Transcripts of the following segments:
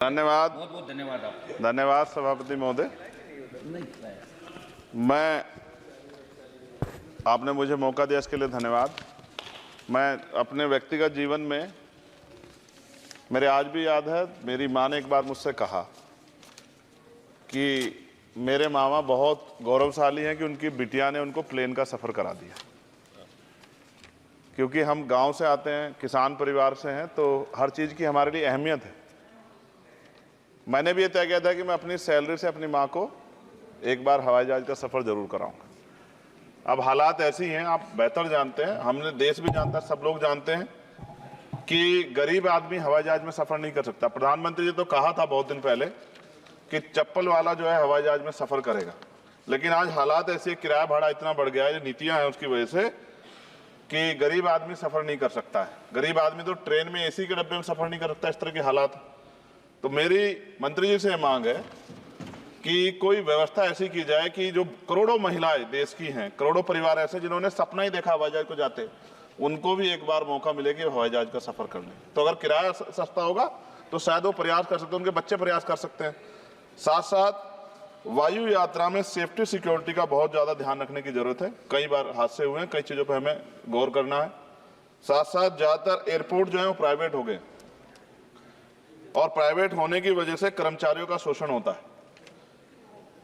धन्यवाद, बहुत बहुत धन्यवाद आपको। धन्यवाद सभापति महोदय। मैं आपने मुझे मौका दिया इसके लिए धन्यवाद। मैं अपने व्यक्तिगत जीवन में, मेरे आज भी याद है, मेरी माँ ने एक बार मुझसे कहा कि मेरे मामा बहुत गौरवशाली हैं कि उनकी बिटिया ने उनको प्लेन का सफ़र करा दिया। क्योंकि हम गांव से आते हैं, किसान परिवार से हैं, तो हर चीज़ की हमारे लिए अहमियत है। मैंने भी ये तय किया था कि मैं अपनी सैलरी से अपनी माँ को एक बार हवाई जहाज का सफ़र ज़रूर कराऊंगा। अब हालात ऐसी हैं, आप बेहतर जानते हैं, हमने देश भी जानता है, सब लोग जानते हैं कि गरीब आदमी हवाई जहाज में सफ़र नहीं कर सकता। प्रधानमंत्री जी तो कहा था बहुत दिन पहले कि चप्पल वाला जो है हवाई जहाज में सफ़र करेगा, लेकिन आज हालात ऐसे, किराया भाड़ा इतना बढ़ गया है, ये नीतियाँ हैं उसकी वजह से, कि गरीब आदमी सफ़र नहीं कर सकता है। गरीब आदमी तो ट्रेन में एसी के डब्बे में सफ़र नहीं कर सकता, इस तरह के हालात। तो मेरी मंत्री जी से मांग है कि कोई व्यवस्था ऐसी की जाए कि जो करोड़ों महिलाएं देश की हैं, करोड़ों परिवार ऐसे जिन्होंने सपना ही देखा हवाई जहाज को जाते, उनको भी एक बार मौका मिले कि हवाई जहाज का सफ़र कर लें। तो अगर किराया सस्ता होगा तो शायद वो प्रयास कर सकते हैं, उनके बच्चे प्रयास कर सकते हैं। साथ साथ वायु यात्रा में सेफ्टी सिक्योरिटी का बहुत ज़्यादा ध्यान रखने की जरूरत है। कई बार हादसे हुए हैं, कई चीज़ों पर हमें गौर करना है। साथ साथ ज़्यादातर एयरपोर्ट जो है वो प्राइवेट हो गए, और प्राइवेट होने की वजह से कर्मचारियों का शोषण होता है।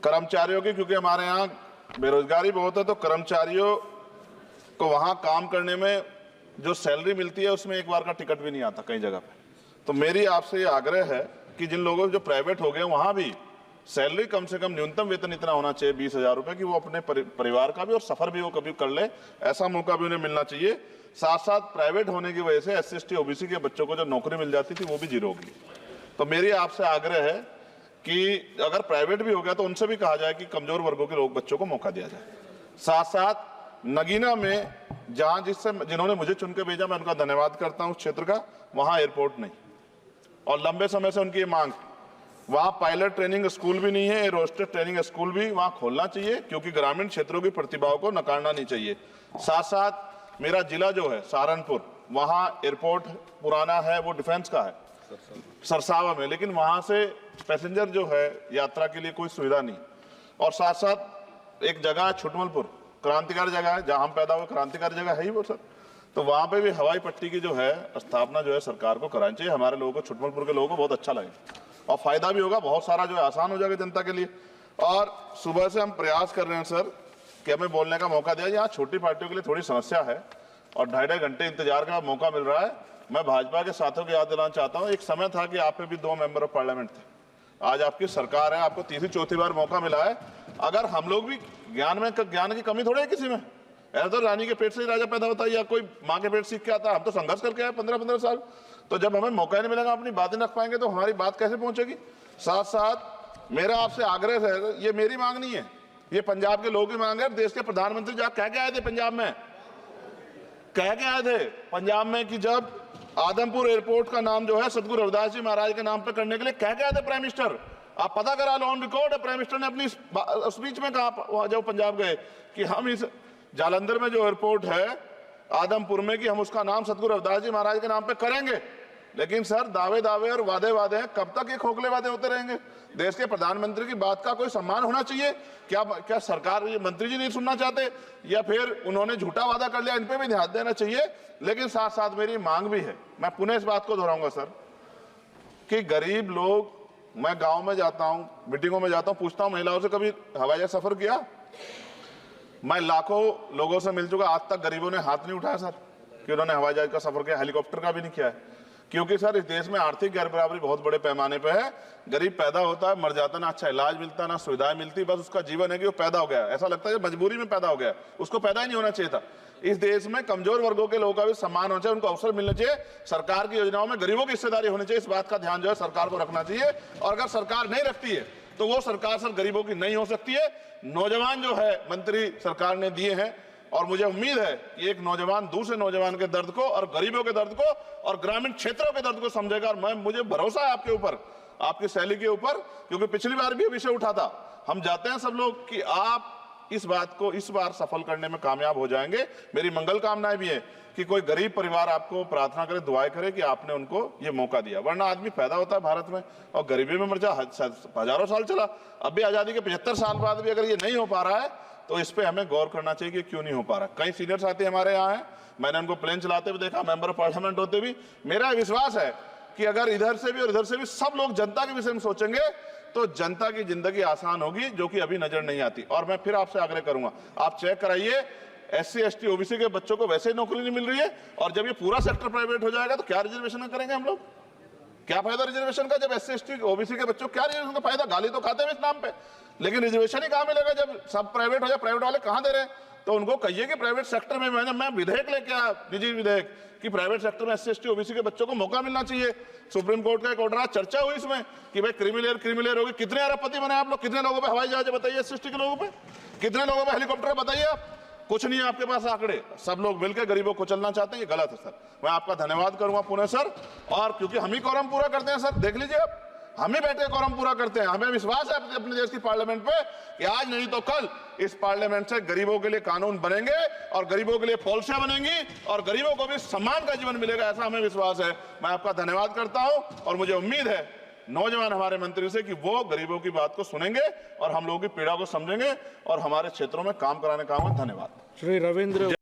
कर्मचारियों की, क्योंकि हमारे यहाँ बेरोजगारी बहुत है, तो कर्मचारियों को वहाँ काम करने में जो सैलरी मिलती है उसमें एक बार का टिकट भी नहीं आता कई जगह पे। तो मेरी आपसे ये आग्रह है कि जिन लोगों जो प्राइवेट हो गए वहाँ भी सैलरी कम से कम न्यूनतम वेतन इतना होना चाहिए 20,000 रुपये, कि वो अपने परिवार का भी और सफ़र भी वो कभी कर ले, ऐसा मौका भी उन्हें मिलना चाहिए। साथ साथ प्राइवेट होने की वजह से SC ST OBC के बच्चों को जो नौकरी मिल जाती थी वो भी जीरो होगी। तो मेरी आपसे आग्रह है कि अगर प्राइवेट भी हो गया तो उनसे भी कहा जाए कि कमजोर वर्गों के लोग बच्चों को मौका दिया जाए। साथ साथ नगीना में जहां जिन्होंने मुझे चुन के भेजा, मैं उनका धन्यवाद करता हूं, उस क्षेत्र का, वहां एयरपोर्ट नहीं, और लंबे समय से उनकी मांग, वहां पायलट ट्रेनिंग स्कूल भी नहीं है, एरोस्टेस ट्रेनिंग स्कूल भी वहां खोलना चाहिए, क्योंकि ग्रामीण क्षेत्रों की प्रतिभाओं को नकारना नहीं चाहिए। साथ साथ मेरा जिला जो है सहारनपुर, वहां एयरपोर्ट पुराना है, वो डिफेंस का है, सरसावा में, लेकिन वहां से पैसेंजर जो है यात्रा के लिए कोई सुविधा नहीं। और साथ साथ एक जगह है छुटमलपुर, क्रांतिकारी जगह है, जहां हम पैदा हुए, क्रांतिकारी जगह है ही वो सर। तो वहां पे भी हवाई पट्टी की जो है स्थापना जो है सरकार को करानी चाहिए। हमारे लोगों को, छुटमलपुर के लोगों को बहुत अच्छा लगे और फायदा भी होगा, बहुत सारा जो है आसान हो जाएगा जनता के लिए। और सुबह से हम प्रयास कर रहे हैं सर कि हमें बोलने का मौका दिया। यहाँ छोटी पार्टियों के लिए थोड़ी समस्या है और 2.5 घंटे इंतजार का मौका मिल रहा है। मैं भाजपा के साथियों को याद दिलाना चाहता हूँ, एक समय था कि आप पे भी 2 मेंबर ऑफ पार्लियामेंट थे। आज आपकी सरकार है, आपको तीसरी चौथी बार मौका मिला है। अगर हम लोग भी ज्ञान की कमी थोड़ी है किसी में, ऐसा तो रानी के पेट से ही राजा पैदा होता है या कोई माँ के पेट सीख के आता है। हम तो संघर्ष करके आए 15-15 साल। तो जब हमें मौका नहीं मिलेगा, अपनी बातें रख पाएंगे, तो हमारी बात कैसे पहुंचेगी। साथ साथ मेरा आपसे आग्रह है, ये मेरी मांग नहीं है, ये पंजाब के लोगों की मांग है। देश के प्रधानमंत्री जब कह के आए थे पंजाब में, कह के आए थे पंजाब में कि जब आदमपुर एयरपोर्ट का नाम जो है सतगुरु रविदास जी महाराज के नाम पर करने के लिए कह के आए थे प्राइम मिनिस्टर। आप पता करा लो, ऑन रिकॉर्ड है, प्राइम मिनिस्टर ने अपनी स्पीच में कहा जब पंजाब गए कि हम इस जालंधर में जो एयरपोर्ट है आदमपुर में, कि हम उसका नाम सतगुरु रविदास जी महाराज के नाम पे करेंगे। लेकिन सर दावे और वादे हैं, कब तक ये खोखले वादे होते रहेंगे। देश के प्रधानमंत्री की बात का कोई सम्मान होना चाहिए। क्या सरकार, ये मंत्री जी नहीं सुनना चाहते, या फिर उन्होंने झूठा वादा कर लिया, इन पे भी ध्यान देना चाहिए। लेकिन साथ साथ मेरी मांग भी है, मैं पुनः इस बात को दोहराऊंगा सर, कि गरीब लोग, मैं गांव में जाता हूं, मीटिंगों में जाता हूं, पूछता हूं महिलाओं से, कभी हवाई जहाज सफर किया। मैं लाखों लोगों से मिल चुका, आज तक गरीबों ने हाथ नहीं उठाया सर कि उन्होंने हवाई जहाज का सफर किया, हेलीकॉप्टर का भी नहीं किया है। क्योंकि सर इस देश में आर्थिक गैर बराबरी बहुत बड़े पैमाने पे है। गरीब पैदा होता है, मर जाता, ना अच्छा इलाज मिलता, ना सुविधाएं मिलती, बस उसका जीवन है कि वो पैदा हो गया, ऐसा लगता है मजबूरी में पैदा हो गया, उसको पैदा ही नहीं होना चाहिए था। इस देश में कमजोर वर्गों के लोगों का भी सम्मान होना चाहिए, उनको अवसर मिलना चाहिए। सरकार की योजनाओं में गरीबों की हिस्सेदारी होनी चाहिए, इस बात का ध्यान जो है सरकार को रखना चाहिए। और अगर सरकार नहीं रखती है तो वो सरकार सर गरीबों की नहीं हो सकती है। नौजवान जो है मंत्री सरकार ने दिए हैं, और मुझे उम्मीद है कि एक नौजवान दूसरे नौजवान के दर्द को और गरीबों के दर्द को और ग्रामीण क्षेत्रों के दर्द को समझेगा। और मुझे भरोसा है आपके ऊपर, आपकी शैली के ऊपर, क्योंकि पिछली बार भी विषय उठा था। हम जाते हैं सब लोग कि आप आप इस बात को इस बार सफल करने में कामयाब हो जाएंगे। मेरी मंगल कामनाएं भी है कि कोई गरीब परिवार आपको प्रार्थना करे, दुआएं करे कि आपने उनको ये मौका दिया। वरना आदमी पैदा होता है भारत में और गरीबी में मर जा, हजारों साल चला, अब भी आजादी के 75 साल बाद भी अगर ये नहीं हो पा रहा है तो इस पे हमें गौर करना चाहिए कि क्यों नहीं हो पा रहा। कई सीनियर साथी हमारे यहाँ हैं, मैंने उनको प्लेन चलाते हुए देखा, मेंबर ऑफ पार्लियामेंट होते भी। मेरा विश्वास है कि अगर इधर से भी और इधर से भी सब लोग जनता के विषय में सोचेंगे तो जनता की जिंदगी आसान होगी, जो कि अभी नजर नहीं आती। और मैं फिर आपसे आग्रह करूंगा, आप चेक कराइए, SC ST OBC के बच्चों को वैसे ही नौकरी नहीं मिल रही है, और जब ये पूरा सेक्टर प्राइवेट हो जाएगा तो क्या रिजर्वेशन करेंगे हम लोग? क्या फायदा रिजर्वेशन का? जब SC ST OBC के बच्चों क्या रिजर्वेशन का फायदा? गाली तो खाते हैं इस नाम पे, लेकिन रिजर्वेशन ही कहां मिलेगा जब सब प्राइवेट हो जाए? प्राइवेट वाले कहां दे रहे हैं? तो उनको कहिए कि प्राइवेट सेक्टर में मैं विधेयक लेके आया, निजी विधेयक, कि प्राइवेट सेक्टर में SC ST OBC के बच्चों को मौका मिलना चाहिए। सुप्रीम कोर्ट का एक ऑर्डर आज चर्चा हुई इसमें कि भाई क्रिमिलेयर होगी। कितने अरबपति बने आप लोग? कितने लोगों पे हवाई जहाज बताइए SC ST के लोगों पे? कितने लोगों पे हेलीकॉप्टर बताइए आप? कुछ नहीं है आपके पास आंकड़े। सब लोग मिलकर गरीबों को चलना चाहते हैं, ये गलत है सर। मैं आपका धन्यवाद करूंगा पुणे सर, और क्योंकि हम ही कोरम पूरा करते हैं सर, देख लीजिए आप, हम ही बैठे कोरम पूरा करते हैं। हमें विश्वास है अपने देश की पार्लियामेंट पे कि आज नहीं तो कल इस पार्लियामेंट से गरीबों के लिए कानून बनेंगे और गरीबों के लिए पॉलिसियां बनेंगी और गरीबों को भी सम्मान का जीवन मिलेगा, ऐसा हमें विश्वास है। मैं आपका धन्यवाद करता हूं और मुझे उम्मीद है नौजवान हमारे मंत्री से कि वो गरीबों की बात को सुनेंगे और हम लोगों की पीड़ा को समझेंगे और हमारे क्षेत्रों में काम कराने का आऊंगा। धन्यवाद। श्री रविंद्र